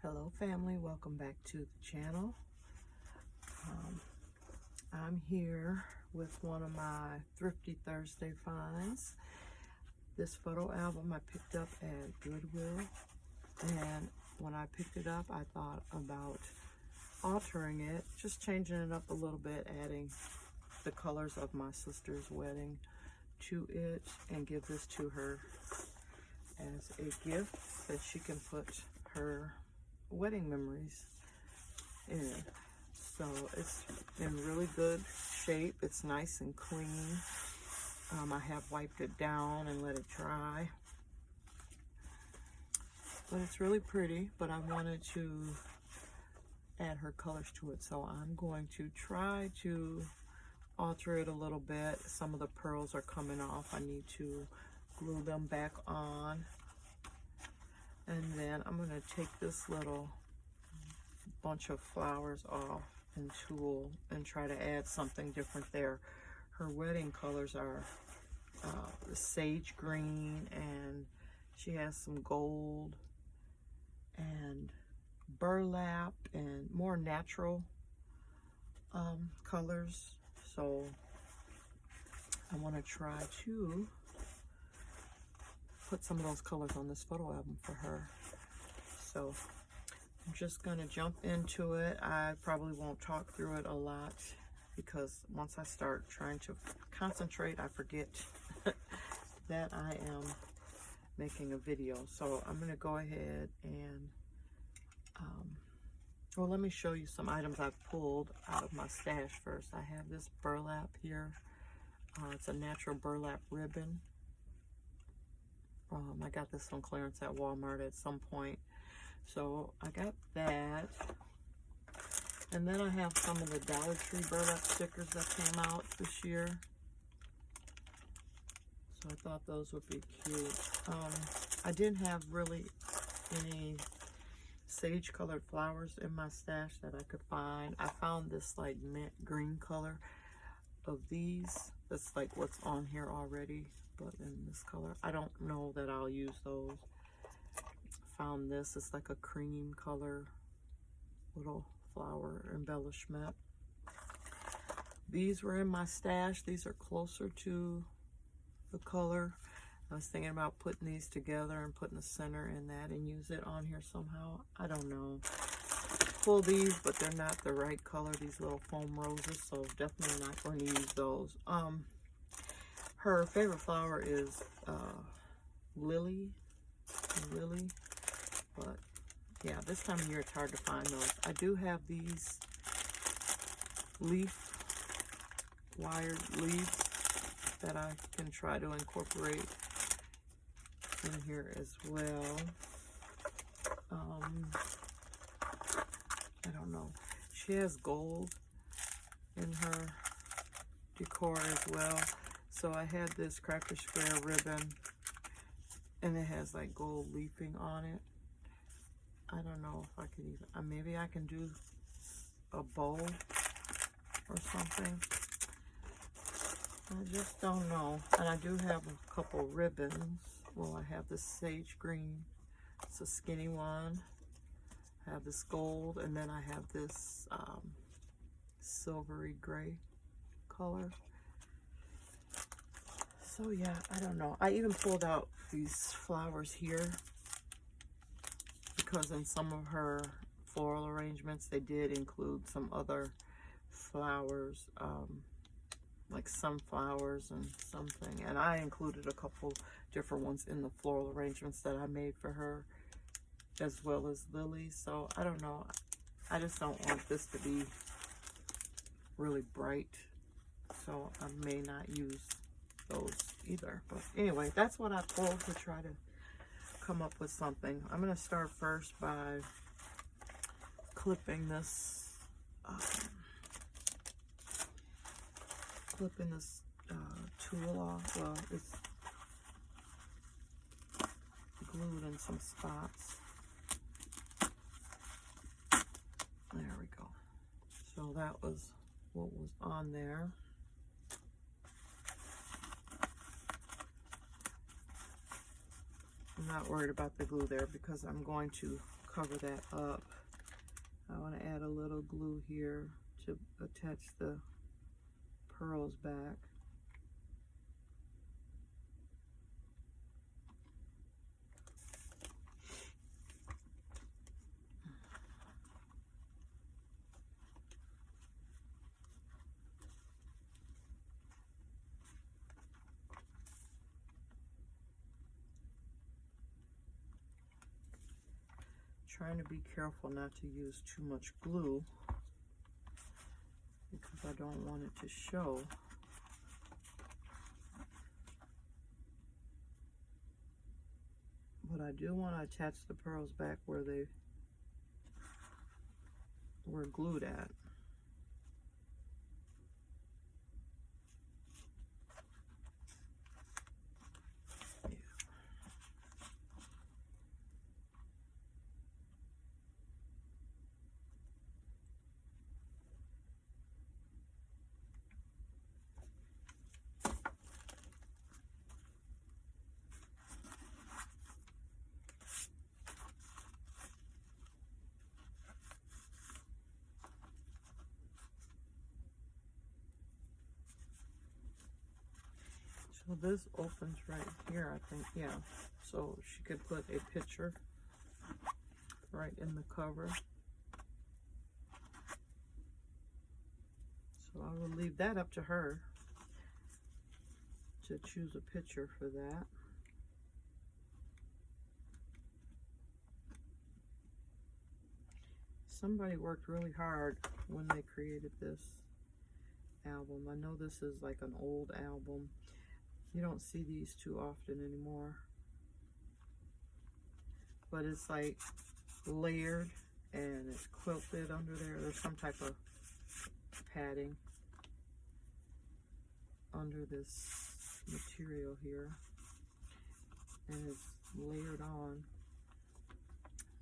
Hello family, welcome back to the channel. I'm here with one of my Thrifty Thursday finds. This photo album I picked up at Goodwill, and when I picked it up I thought about altering it, just changing it up a little bit, adding the colors of my sister's wedding to it and give this to her as a gift that she can put her wedding memories in. So it's in really good shape. It's nice and clean. I have wiped it down and let it dry, but it's really pretty. But I wanted to add her colors to it, so I'm going to try to alter it a little bit. Some of the pearls are coming off. I need to glue them back on. And then I'm going to take this little bunch of flowers off and tool and try to add something different there. Her wedding colors are sage green, and she has some gold and burlap and more natural colors. So I want to try to put some of those colors on this photo album for her. So I'm just going to jump into it. I probably won't talk through it a lot because once I start trying to concentrate, I forget that I am making a video. So I'm going to go ahead and, well, let me show you some items I've pulled out of my stash first. I have this burlap here. It's a natural burlap ribbon. I got this on clearance at Walmart at some point. So I got that. And then I have some of the Dollar Tree burlap stickers that came out this year. So I thought those would be cute. I didn't have really any sage colored flowers in my stash that I could find. I found this like mint green color of these. That's like what's on here already, but in this color. I don't know that I'll use those. Found this. It's like a cream color little flower embellishment. These were in my stash. These are closer to the color. I was thinking about putting these together and putting the center in that and use it on here somehow. I don't know. Pull these, but they're not the right color, these little foam roses, so definitely not going to use those. Her favorite flower is lily, but yeah, this time of year it's hard to find those. I do have these wired leaves that I can try to incorporate in here as well. I don't know. She has gold in her decor as well. So I had this Cracker Square ribbon, and it has like gold leafing on it. I don't know if I could even, maybe I can do a bow or something. I just don't know. And I do have a couple ribbons. Well, I have this sage green. It's a skinny one. I have this gold, and then I have this silvery gray color. So yeah, I don't know. I even pulled out these flowers here because in some of her floral arrangements they did include some other flowers, like sunflowers and something, and I included a couple different ones in the floral arrangements that I made for her, as well as lilies. So I don't know, I just don't want this to be really bright, so I may not use those either. But anyway, that's what I pulled to try to come up with something. I'm going to start first by clipping this tool off. Well, it's glued in some spots. There we go. So that was what was on there. I'm not worried about the glue there because I'm going to cover that up. I want to add a little glue here to attach the pearls back. Trying to be careful not to use too much glue because I don't want it to show. But I do want to attach the pearls back where they were glued at. So this opens right here, I think, yeah. So she could put a picture right in the cover. So I will leave that up to her to choose a picture for that. Somebody worked really hard when they created this album. I know this is like an old album. You don't see these too often anymore. But it's like layered and it's quilted under there. There's some type of padding under this material here. And it's layered on.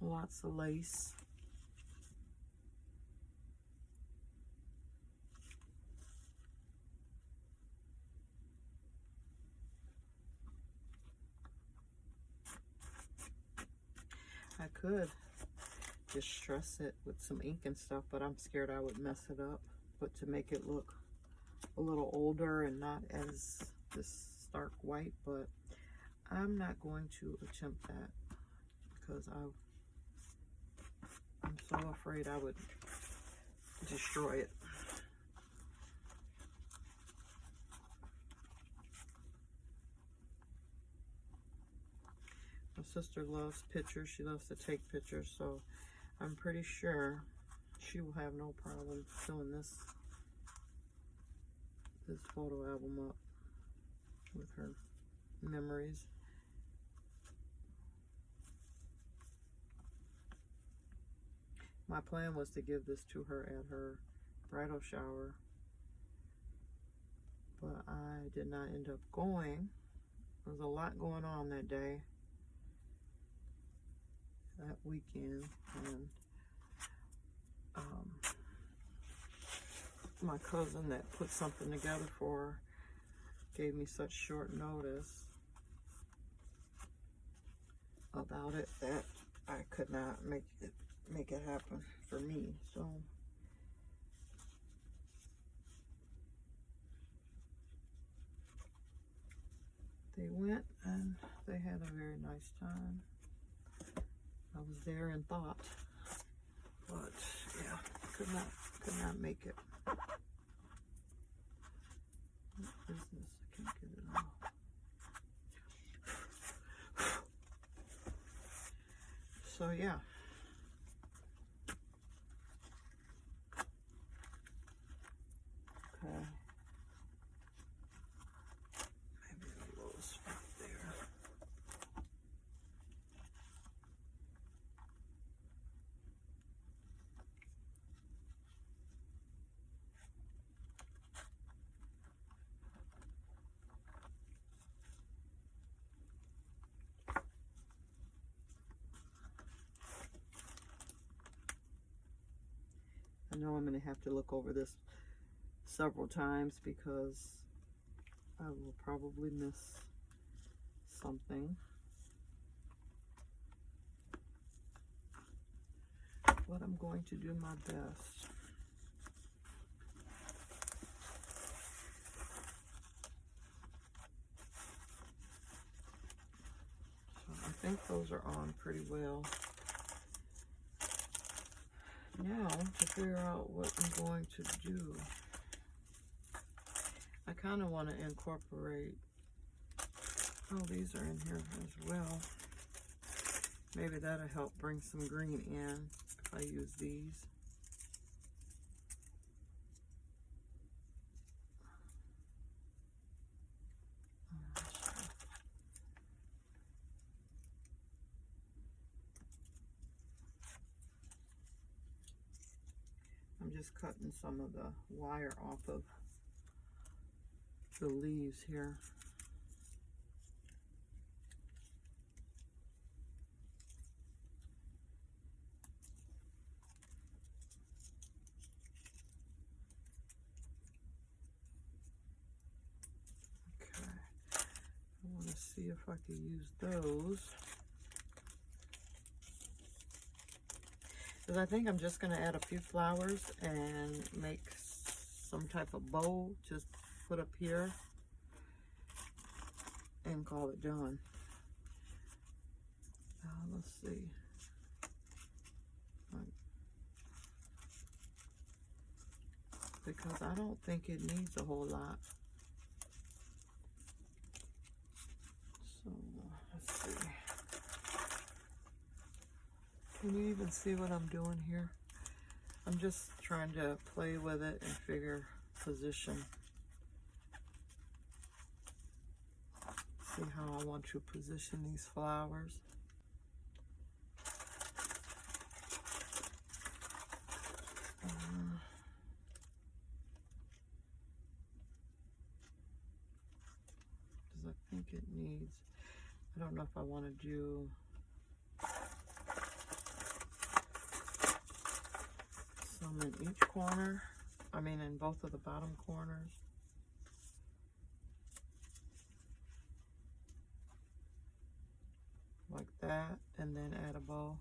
Lots of lace. I could just stress it with some ink and stuff, but I'm scared I would mess it up. But to make it look a little older and not as this stark white, but I'm not going to attempt that because I'm so afraid I would destroy it. My sister loves pictures. She loves to take pictures, so I'm pretty sure she will have no problem filling this photo album up with her memories. My plan was to give this to her at her bridal shower, but I did not end up going. There was a lot going on that day, that weekend, and my cousin that put something together for her gave me such short notice about it that I could not make it happen for me. So they went and they had a very nice time. I was there in thought, but yeah, could not make it. What is this? I can't get it off. So yeah. Okay. Maybe a little spot there. I know I'm going to have to look over this several times because I will probably miss something. but I'm going to do my best. So I think those are on pretty well. Now to figure out what I'm going to do. I kind of want to incorporate, oh, these are in here as well. Maybe that'll help bring some green in if I use these. I'm just cutting some of the wire off of the leaves here. Okay, I want to see if I can use those. Because I think I'm just going to add a few flowers and make some type of bow, just put up here and call it done. Let's see. Because I don't think it needs a whole lot. So let's see. Can you even see what I'm doing here? I'm just trying to play with it and figure position. See how I want to position these flowers. Because I think it needs, I don't know if I want to do some in each corner. I mean in both of the bottom corners. Like that, and then add a bow.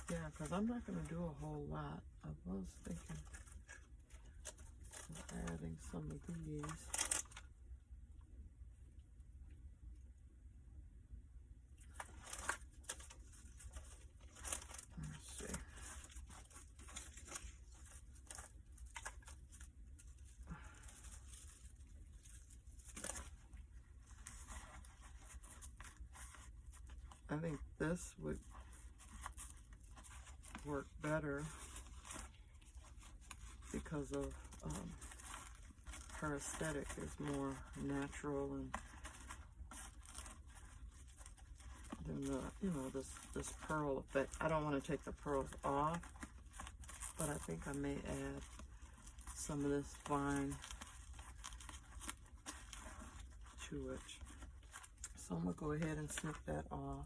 Yeah, because I'm not going to do a whole lot. I was thinking of adding some of these. Let's see. I think this would work better because of her aesthetic is more natural and than the, you know, this pearl effect. I don't want to take the pearls off, but I think I may add some of this vine to it. So I'm gonna go ahead and snip that off.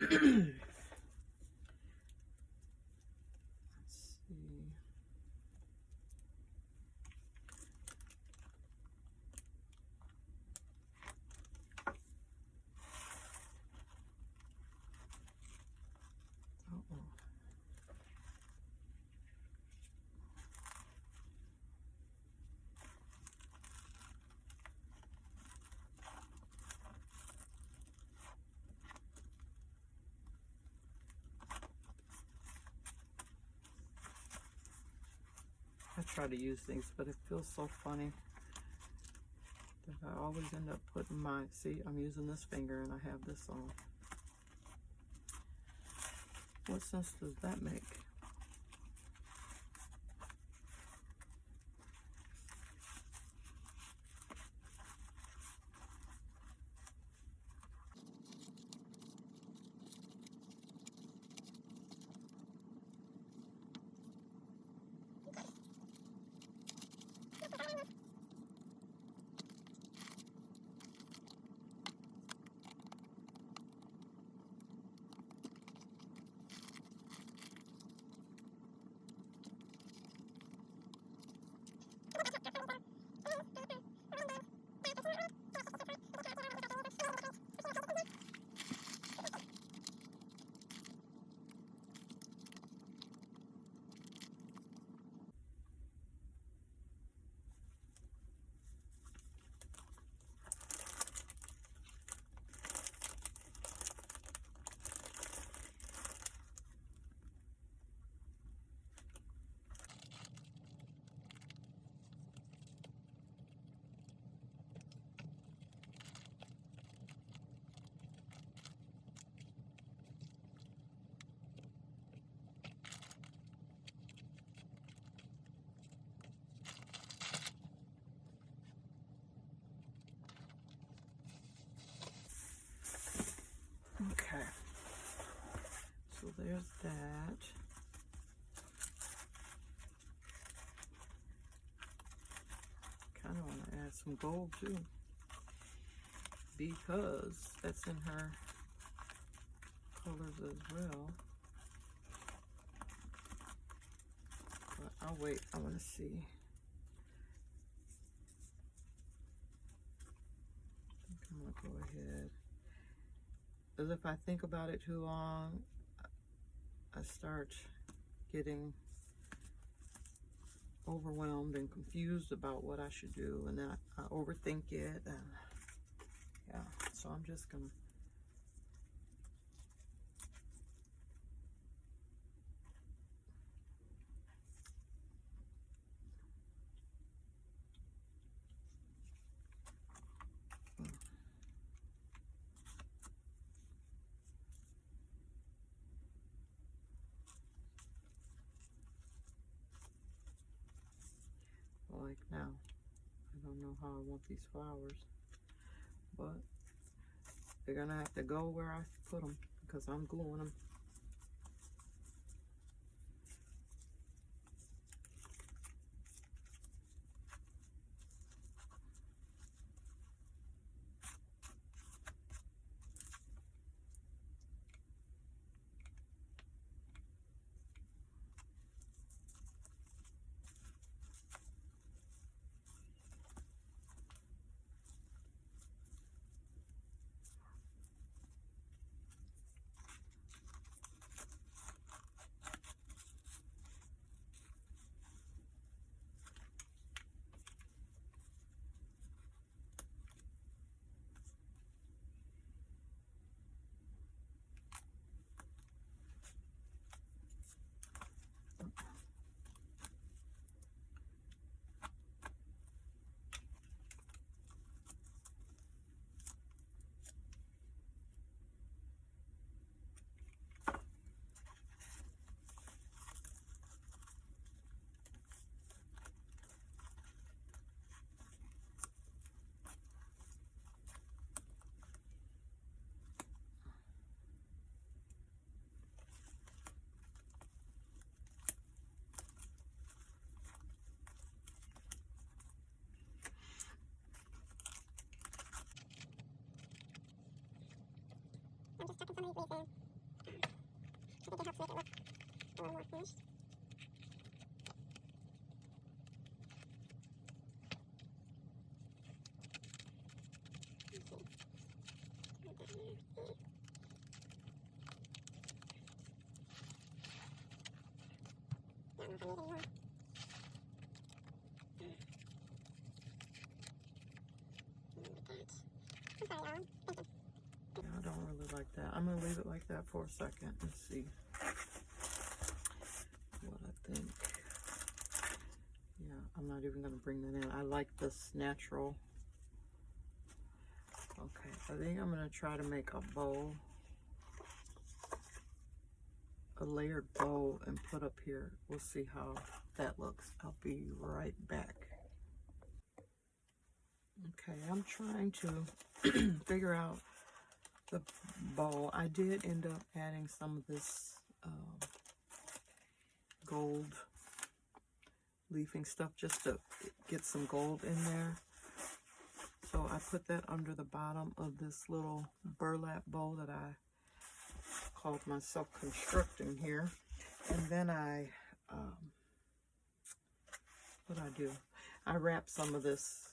Let's see. I try to use things, but it feels so funny that I always end up putting my, see, I'm using this finger and I have this on. What sense does that make? there's that. Kind of want to add some gold too, because that's in her colors as well. But I'll wait. I want to see. I think I'm going to go ahead. Because if I think about it too long, I start getting overwhelmed and confused about what I should do, and then I overthink it, and yeah, so I'm just gonna like now. I don't know how I want these flowers, but they're gonna have to go where I put them because I'm gluing them. I'm just tucking some of these leaves in. I think it helps make it look a little more finished. Let's see. Put that in there. See? Don't know if I need any more. Look at that. I'm sorry, Alan. Thank you. Yeah, I don't really like that. I'm gonna leave it like that for a second and see what I think. Yeah, I'm not even gonna bring that in. I like this natural. Okay, I think I'm gonna try to make a bow, a layered bow, and put up here. We'll see how that looks. I'll be right back. Okay, I'm trying to figure out the bow. I did end up adding some of this gold leafing stuff just to get some gold in there. So I put that under the bottom of this little burlap bow that I called myself constructing here. And then what I do, I wrap some of this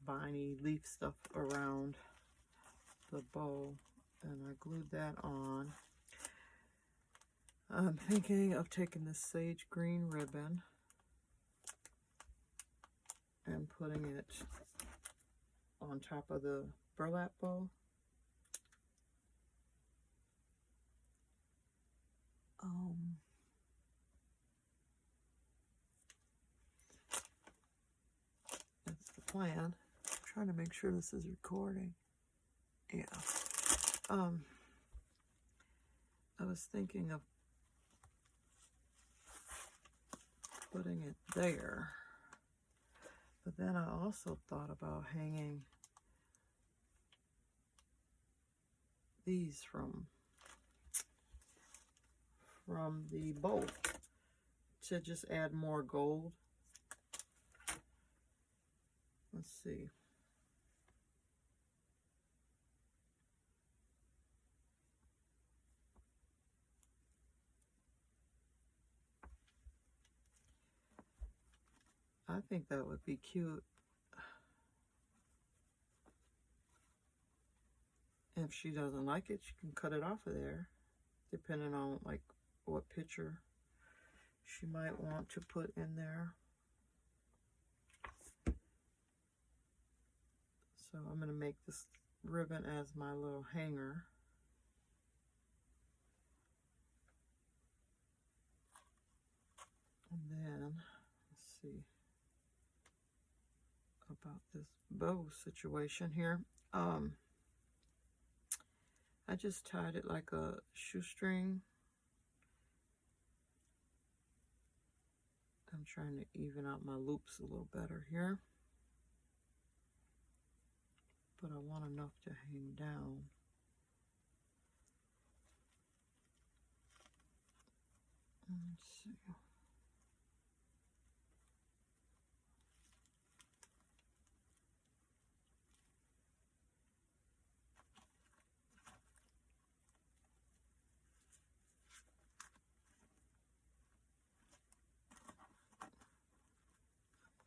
viney leaf stuff around the bow, and I glued that on. I'm thinking of taking this sage green ribbon and putting it on top of the burlap bow. That's the plan. I'm trying to make sure this is recording. Yeah. I was thinking of putting it there, but then I also thought about hanging these from from the bow to just add more gold. Let's see. I think that would be cute. If she doesn't like it, she can cut it off of there, depending on like what picture she might want to put in there. So I'm going to make this ribbon as my little hanger. And then, let's see about this bow situation here. I just tied it like a shoestring. I'm trying to even out my loops a little better here. But I want enough to hang down. Let's see.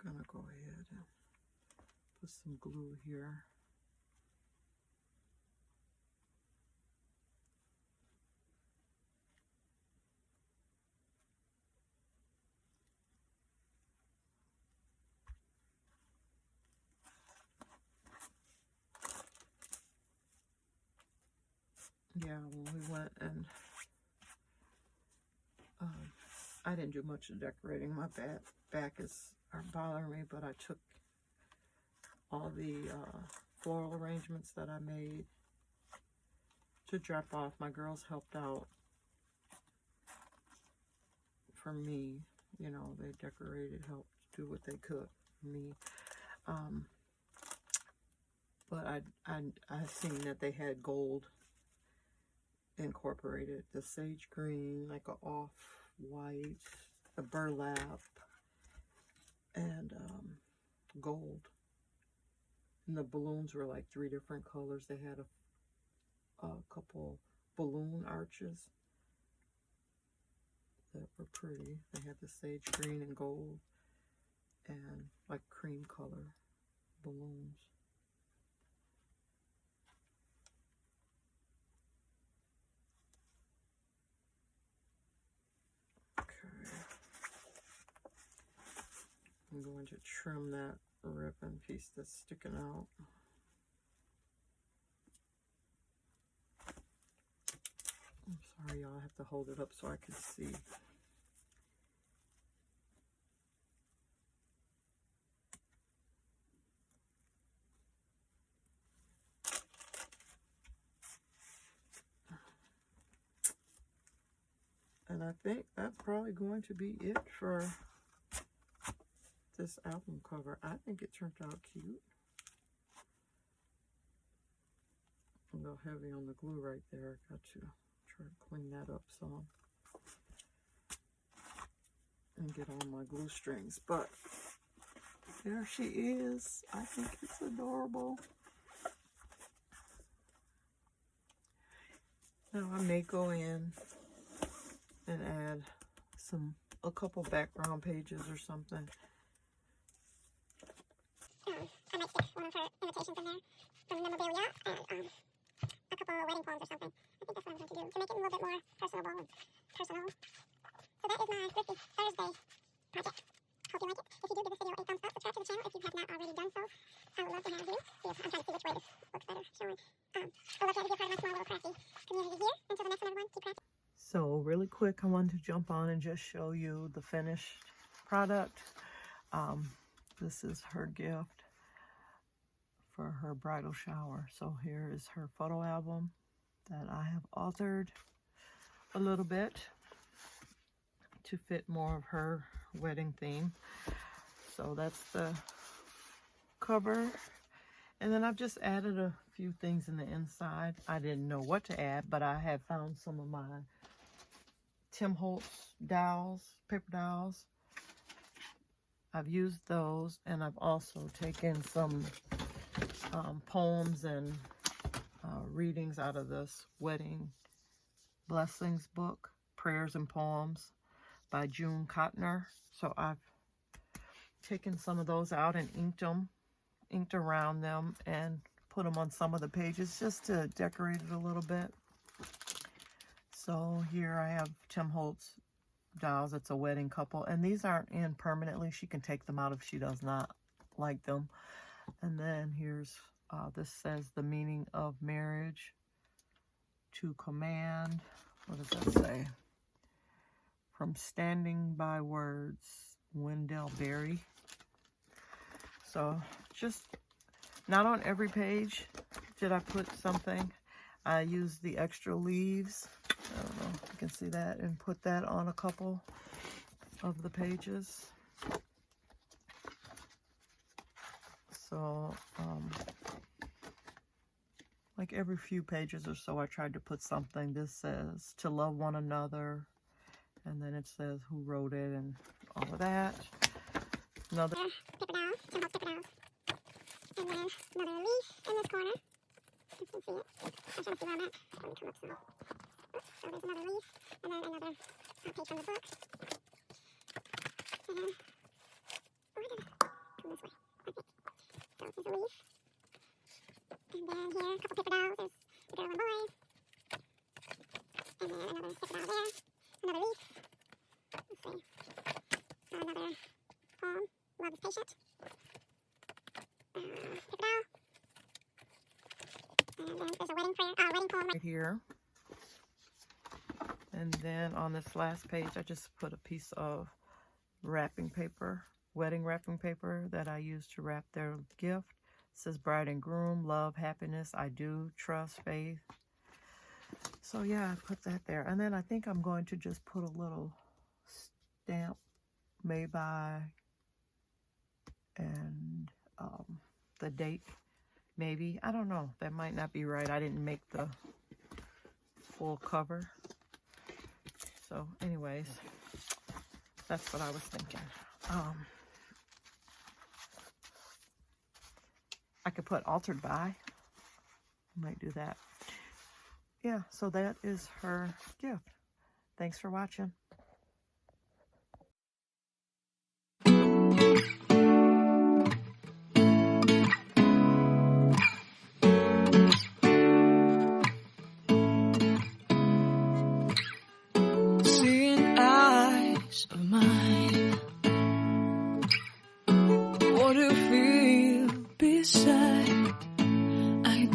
I'm gonna go ahead and put some glue here. Yeah, when we went and I didn't do much of decorating. My back is bothering me, but I took all the floral arrangements that I made to drop off. My girls helped out for me. You know, they decorated, helped do what they could for me. But I seen that they had gold incorporated, the sage green, like a off-white, a burlap, and gold. And the balloons were like 3 different colors. They had a couple balloon arches that were pretty. They had the sage green and gold and like cream color balloons. Okay. I'm going to trim that ribbon piece that's sticking out. I'm sorry, y'all. I have to hold it up so I can see. And I think that's probably going to be it for this album cover. I think it turned out cute. A little heavy on the glue right there. Got to try to clean that up some and get on my glue strings. But there she is. I think it's adorable. Now I may go in and add a couple background pages or something. I might stick one of her invitations in there from memorabilia and a couple of wedding poems or something. I think that's what I'm going to do to make it a little bit more personable and personal. So that is my Thrifty Thursday project. Hope you like it. If you do, give this video a thumbs up. Subscribe to the channel if you have not already done so. I would love to have you. I'm trying to see which way this looks better showing. I would love to have you be a part of my small little crafty community here. Until the next one, everyone, keep crafting. So really quick, I wanted to jump on and just show you the finished product. This is her gift for her bridal shower. So here is her photo album that I have altered a little bit to fit more of her wedding theme. So that's the cover. And then I've just added a few things in the inside. I didn't know what to add, but I had found some of my Tim Holtz dowels, paper dowels. I've used those, and I've also taken some poems and readings out of this Wedding Blessings book, Prayers and Poems by June Cotner. So I've taken some of those out and inked around them and put them on some of the pages just to decorate it a little bit. So here I have Tim Holtz dowels. It's a wedding couple, and these aren't in permanently. She can take them out if she does not like them. And then here's this says the meaning of marriage to command. What does that say? From Standing by Words, Wendell Berry. So just not on every page did I put something. I used the extra leaves. I don't know if you can see that, and put that on a couple of the pages. So, like every few pages or so, I tried to put something. This says to love one another, and then it says who wrote it and all of that. Another paper dowel, Tim Holtz paper dowels. And then another leaf in this corner. You can see it. I'm trying to see where I'm at. Let me come up some. Oops, so there's another leaf, and then another page from the book. And then, oh, I gotta come this way, I think. So here's a leaf. And then here, a couple paper dowels. There's a girl and boy. And then another paper dowel there. Another leaf. Let's see. Another poem, Love is Patient. Paper dowel. And then there's a wedding prayer, wedding poem right here. And then on this last page, I just put a piece of wrapping paper, wedding wrapping paper that I used to wrap their gift. It says bride and groom, love, happiness, I do, trust, faith. So yeah, I put that there. And then I think I'm going to just put a little stamp made by and the date, maybe. I don't know. That might not be right. I didn't make the full cover. So anyways, that's what I was thinking. I could put altered by. Might do that. Yeah, so that is her gift. Thanks for watching.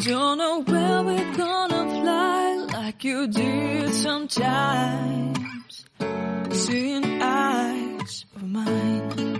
Don't know where we're gonna fly like you did sometimes. Seeing eyes of mine.